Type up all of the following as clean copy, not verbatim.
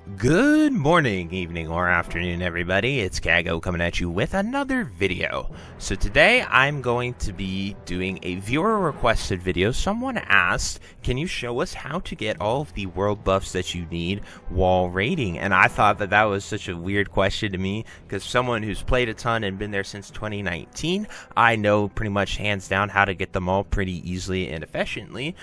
Good morning, evening, or afternoon, everybody. It's Kaghoe coming at you with another video. So today I'm going to be doing a viewer requested video. Someone asked, can you show us how to get all of the world buffs that you need while raiding? And I thought that that was such a weird question to me, because someone who's played a ton and been there since 2019, I know pretty much hands down how to get them all pretty easily and efficiently,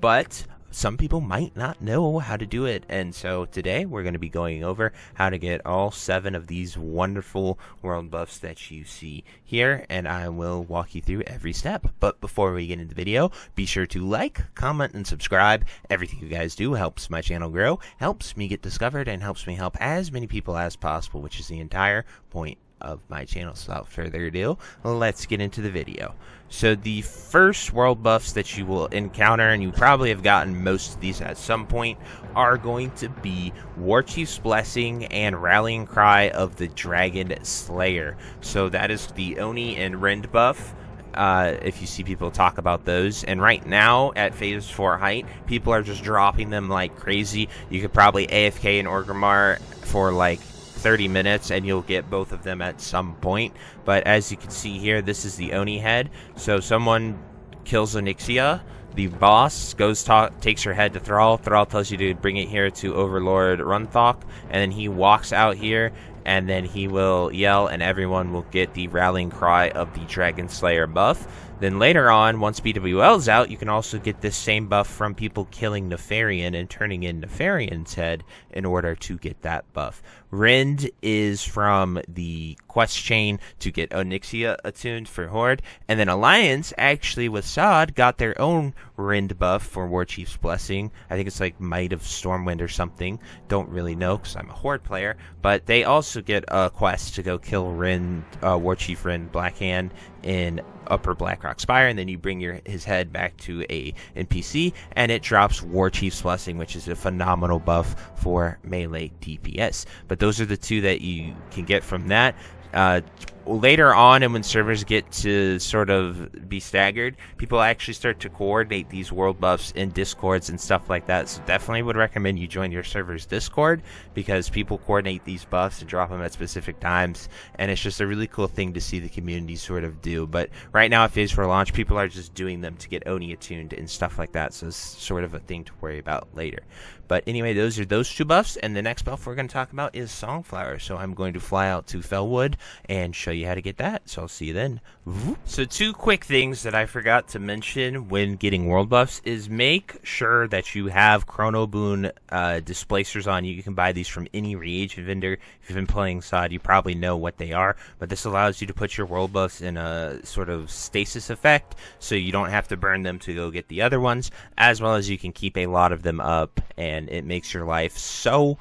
but some people might not know how to do it, and so today we're going to be going over how to get all 7 of these wonderful world buffs that you see here, and I will walk you through every step. But before we get into the video, be sure to like, comment, and subscribe. Everything you guys do helps my channel grow, helps me get discovered, and helps me help as many people as possible, which is the entire point of my channel. So without further ado, let's get into the video. So the first world buffs that you will encounter, and you probably have gotten most of these at some point, are going to be Warchief's Blessing and Rallying Cry of the Dragon Slayer. So that is the Oni and Rend buff. If you see people talk about those, and right now at phase 4 height, people are just dropping them like crazy. You could probably AFK in Orgrimmar for like 30 minutes and you'll get both of them at some point. But as you can see here, this is the Oni head. So someone kills Onyxia, the boss takes her head to Thrall. Thrall tells you to bring it here to Overlord Runthok, and then he walks out here, and then he will yell, and everyone will get the Rallying Cry of the Dragon Slayer buff. Then later on, once BWL's out, you can also get this same buff from people killing Nefarian and turning in Nefarian's head in order to get that buff. Rend is from the quest chain to get Onyxia attuned for Horde, and then Alliance, actually with SoD, got their own Rend buff for Warchief's Blessing. I think it's like Might of Stormwind or something. Don't really know because I'm a Horde player, but they also get a quest to go kill Rend, Warchief Rend Blackhand in Upper Blackrock Spire, and then you bring his head back to a NPC, and it drops Warchief's Blessing, which is a phenomenal buff for melee DPS. But those are the 2 that you can get from that. Later on, and when servers get to sort of be staggered, people actually start to coordinate these world buffs in discords and stuff like that. So definitely would recommend you join your server's discord, because people coordinate these buffs and drop them at specific times, and it's just a really cool thing to see the community sort of do. But right now at phase 4 launch, people are just doing them to get Oni attuned and stuff like that, so it's sort of a thing to worry about later. But anyway, those are those 2 buffs, and the next buff we're going to talk about is Songflower. So I'm going to fly out to Felwood and show you how to get that. So I'll see you then. So 2 quick things that I forgot to mention when getting world buffs is make sure that you have Chrono Boon displacers on you. You can buy these from any reagent vendor. If you've been playing SoD, you probably know what they are, but this allows you to put your world buffs in a sort of stasis effect, so you don't have to burn them to go get the other ones, as well as you can keep a lot of them up, and it makes your life so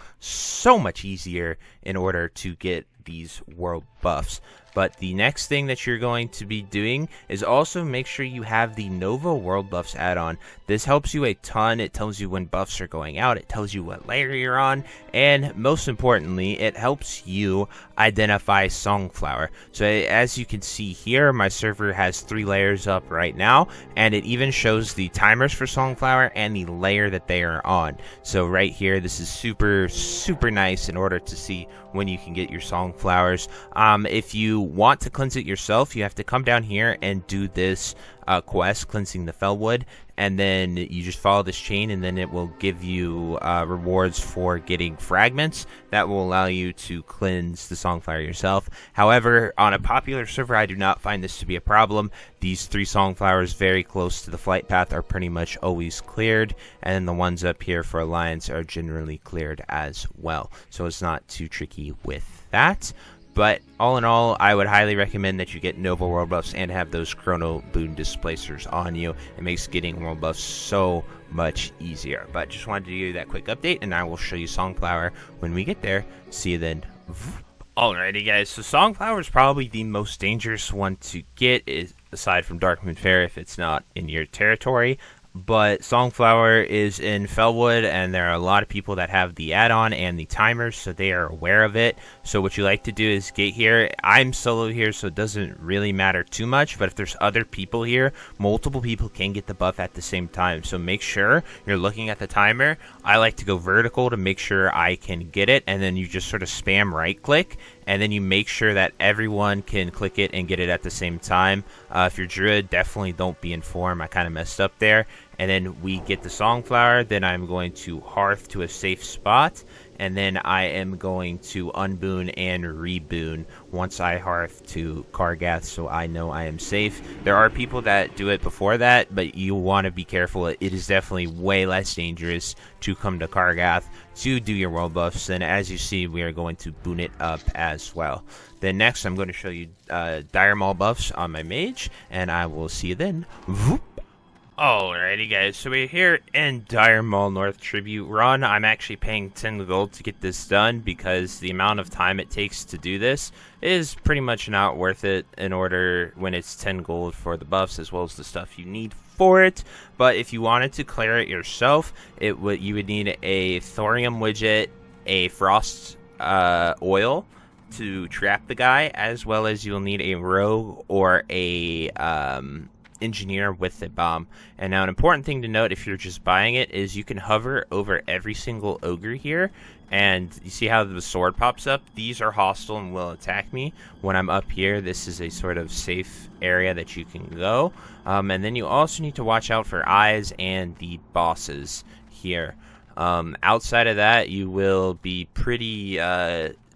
much easier in order to get these world buffs. But the next thing that you're going to be doing is also make sure you have the Nova World Buffs add-on. This helps you a ton. It tells you when buffs are going out. It tells you what layer you're on. And most importantly, it helps you identify Songflower. So as you can see here, my server has 3 layers up right now. And it even shows the timers for Songflower and the layer that they are on. So right here, this is super nice in order to see when you can get your Songflowers. If you want to cleanse it yourself, you have to come down here and do this quest, cleansing the Felwood, and then you just follow this chain, and then it will give you rewards for getting fragments that will allow you to cleanse the Songflower yourself. However, on a popular server, I do not find this to be a problem. These 3 Songflowers very close to the flight path are pretty much always cleared, and then the ones up here for Alliance are generally cleared as well, so it's not too tricky with that. But all in all, I would highly recommend that you get Nova World Buffs and have those Chrono Boon Displacers on you. It makes getting World Buffs so much easier. But just wanted to give you that quick update, and I will show you Songflower when we get there. See you then. Alrighty guys, so Songflower is probably the most dangerous one to get, aside from Darkmoon Faire if it's not in your territory. but Songflower is in Fellwood, and there are a lot of people that have the add-on and the timers, so they are aware of it. So what you like to do is get here. I'm solo here, so it doesn't really matter too much, but if there's other people here, multiple people can get the buff at the same time. So make sure you're looking at the timer. I like to go vertical to make sure I can get it, and then you just sort of spam right-click, and then you make sure that everyone can click it and get it at the same time. If you're Druid, definitely don't be in form. I kind of messed up there. And then we get the Songflower. Then I'm going to Hearth to a safe spot. And then I am going to unboon and reboon once I Hearth to Kargath, so I know I am safe. There are people that do it before that, but you want to be careful. It is definitely way less dangerous to come to Kargath to do your world buffs. And as you see, we are going to boon it up as well. Then next, I'm going to show you Dire Maul buffs on my mage, and I will see you then. Voop. Alrighty guys, so we're here in Dire Maul North Tribute Run. I'm actually paying 10 gold to get this done because the amount of time it takes to do this is pretty much not worth it in order when it's 10 gold for the buffs as well as the stuff you need for it. But if you wanted to clear it yourself, you would need a thorium widget, a frost oil to trap the guy, as well as you'll need a rogue or a engineer with a bomb. And now an important thing to note if you're just buying it is you can hover over every single ogre here, and you see how the sword pops up? These are hostile and will attack me when I'm up here. This is a sort of safe area that you can go. And then you also need to watch out for eyes and the bosses here. Outside of that, you will be pretty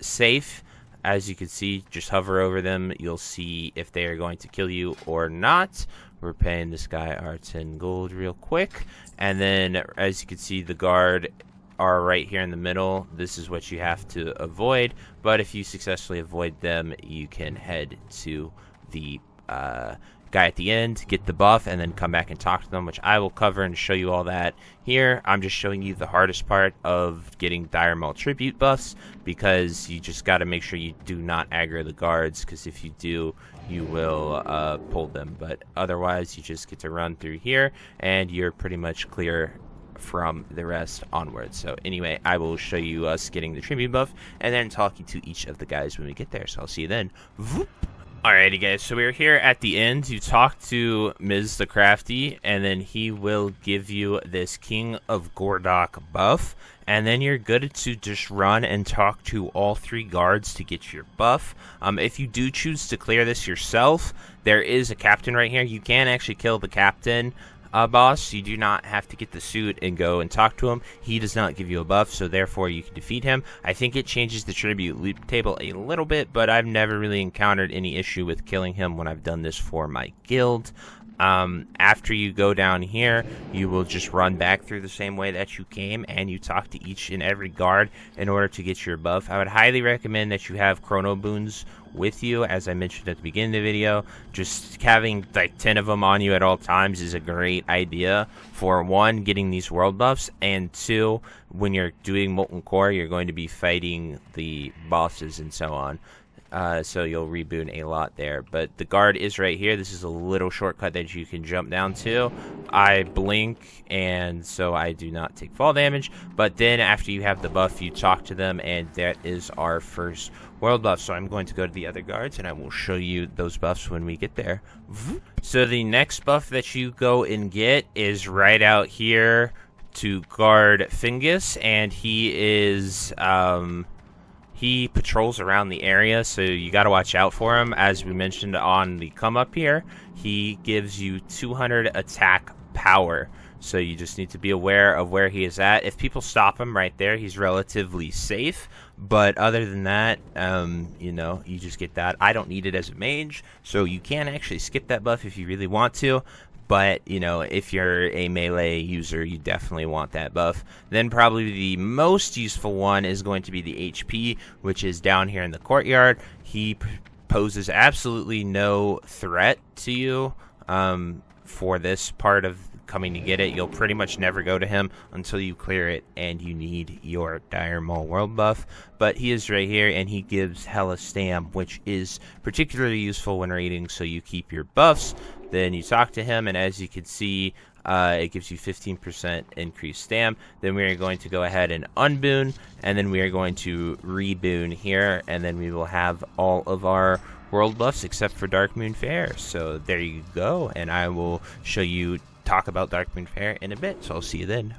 safe. As you can see, just hover over them. You'll see if they are going to kill you or not. We're paying this guy our 10 gold real quick. And then, as you can see, the guard are right here in the middle. This is what you have to avoid. But if you successfully avoid them, you can head to the guy at the end, get the buff, and then come back and talk to them, which I will cover and show you all that here. I'm just showing you the hardest part of getting Dire Maul tribute buffs, because you just got to make sure you do not aggro the guards, because if you do, you will pull them. But otherwise, you just get to run through here, and you're pretty much clear from the rest onwards. So anyway, I will show you us getting the tribute buff, and then talking to each of the guys when we get there. So I'll see you then. Voop. Alrighty guys, so we're here at the end. You talk to Ms. the Crafty, and then he will give you this King of Gordok buff, and then you're good to just run and talk to all 3 guards to get your buff. If you do choose to clear this yourself, there is a captain right here. You can actually kill the captain boss. You do not have to get the suit and go and talk to him. He does not give you a buff, so therefore you can defeat him. I think it changes the tribute loot table a little bit, but I've never really encountered any issue with killing him when I've done this for my guild. After you go down here, you will just run back through the same way that you came, and you talk to each and every guard in order to get your buff. I would highly recommend that you have chrono boons with you, as I mentioned at the beginning of the video. Just having like 10 of them on you at all times is a great idea for 1, getting these world buffs, and 2, when you're doing Molten Core, you're going to be fighting the bosses and so on. So you'll reboot a lot there. But the guard is right here. This is a little shortcut that you can jump down to. I blink, and so I do not take fall damage. But then after you have the buff, you talk to them, and that is our first world buff. So I'm going to go to the other guards, and I will show you those buffs when we get there. So the next buff that you go and get is right out here to guard Fingus, and he is he patrols around the area, so you got to watch out for him. As we mentioned on the come up here, he gives you 200 attack power, so you just need to be aware of where he is at. If people stop him right there, he's relatively safe, but other than that, you know, you just get that. I don't need it as a mage, so you can actually skip that buff if you really want to. But, you know, if you're a melee user, you definitely want that buff. Then probably the most useful one is going to be the HP, which is down here in the courtyard. He poses absolutely no threat to you for this part of coming to get it. You'll pretty much never go to him until you clear it and you need your Dire Maul world buff. But he is right here, and he gives hella stam, which is particularly useful when raiding, so you keep your buffs. Then you talk to him, and as you can see, It gives you 15% increased stam. Then we are going to go ahead and unboon, and then we are going to reboon here, and then we will have all of our world buffs except for Darkmoon Faire. So there you go, and I will show you talk about Darkmoon Faire in a bit. So I'll see you then.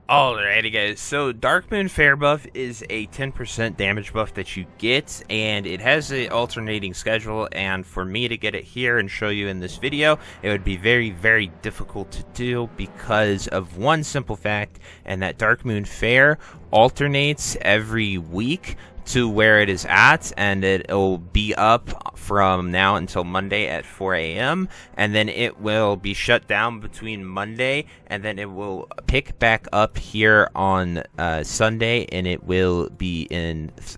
Alrighty guys, so Darkmoon Faire buff is a 10% damage buff that you get, and it has an alternating schedule, and for me to get it here and show you in this video, it would be very, very difficult to do because of one simple fact, and that Darkmoon Faire alternates every week to where it is at, and it'll be up from now until Monday at 4 a.m. and then it will be shut down between Monday, and then it will pick back up here on Sunday, and it will be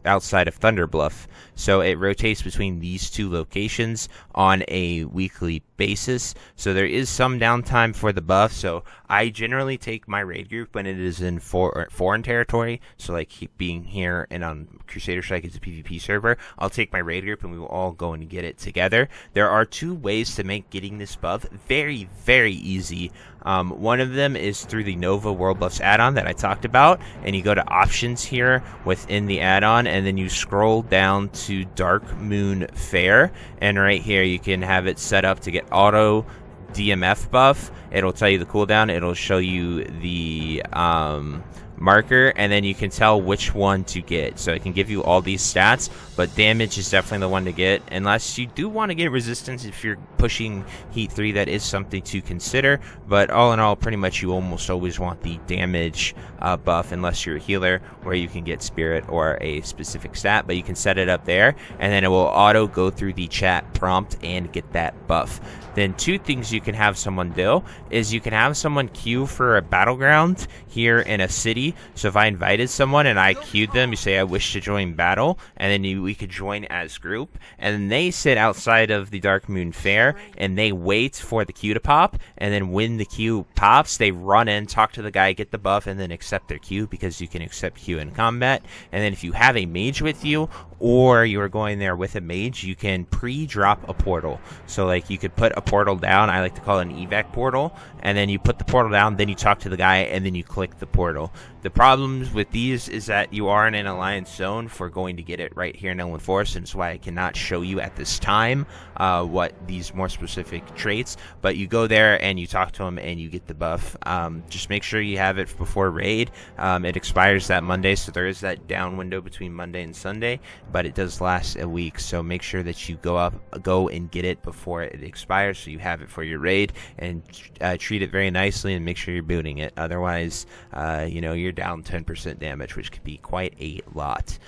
outside of Thunderbluff. So it rotates between these two locations on a weekly basis. So there is some downtime for the buff. So I generally take my raid group when it is in foreign territory. So like being here and on Crusader Strike is a PvP server, I'll take my raid group and we will all go and get it together. There are two ways to make getting this buff very, very easy. One of them is through the Nova World Buffs add-on that I talked about, and you go to options here within the add-on, and then you scroll down to Darkmoon Faire, and right here you can have it set up to get auto DMF buff. It'll tell you the cooldown, it'll show you the marker, and then you can tell which one to get. So it can give you all these stats, but damage is definitely the one to get, unless you do want to get resistance. If you're pushing heat 3, that is something to consider, but all in all, pretty much you almost always want the damage buff, unless you're a healer where you can get spirit or a specific stat, but you can set it up there, and then it will auto go through the chat prompt and get that buff. Then two things you can have someone do is you can have someone queue for a battleground here in a city. So if I invited someone and I queued them, you say I wish to join battle, and then we could join as group, and then they sit outside of the Darkmoon Faire and they wait for the queue to pop, and then when the queue pops, they run in, talk to the guy, get the buff, and then accept their queue, because you can accept queue in combat. And then if you have a mage with you, or you're going there with a mage, you can pre-drop a portal. So like you could put a portal down, I like to call it an evac portal, and then you put the portal down, then you talk to the guy, and then you click the portal. The problems with these is that you are in an alliance zone for going to get it right here in Elwyn Forest, and that's why I cannot show you at this time what these more specific traits, but you go there and you talk to them and you get the buff. Just make sure you have it before raid. It expires that Monday, so there is that down window between Monday and Sunday, but it does last a week, so make sure that you go and get it before it expires, so you have it for your raid, and treat it very nicely and make sure you're booting it. Otherwise, you know, you're down 10% damage, which could be quite a lot.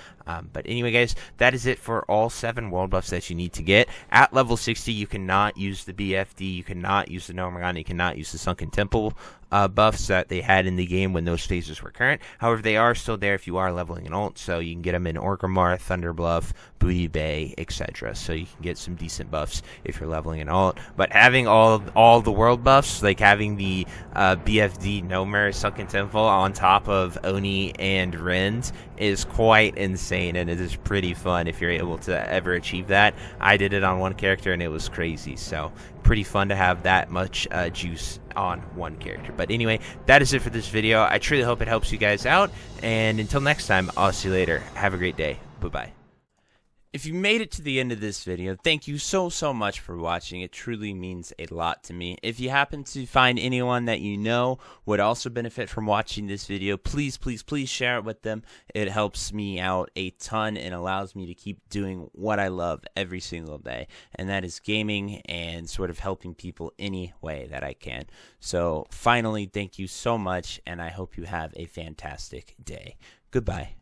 But anyway, guys, that is it for all 7 world buffs that you need to get. At level 60, you cannot use the BFD, you cannot use the Nomergon, you cannot use the Sunken Temple buffs that they had in the game when those phases were current. However, they are still there if you are leveling an ult, so you can get them in Orgrimmar, Thunderbluff, Booty Bay, etc. So you can get some decent buffs if you're leveling an ult. But having all the world buffs, like having the BFD, Nomer, Sunken Temple on top of Oni and Rend, is quite insane, and it is pretty fun if you're able to ever achieve that. I did it on one character and it was crazy, so pretty fun to have that much juice on one character. But anyway, that is it for this video. I truly hope it helps you guys out, and until next time, I'll see you later. Have a great day. Bye-bye. If you made it to the end of this video, thank you so much for watching. It truly means a lot to me. If you happen to find anyone that you know would also benefit from watching this video, please share it with them. It helps me out a ton and allows me to keep doing what I love every single day, and that is gaming and sort of helping people any way that I can. So finally, thank you so much, and I hope you have a fantastic day. Goodbye.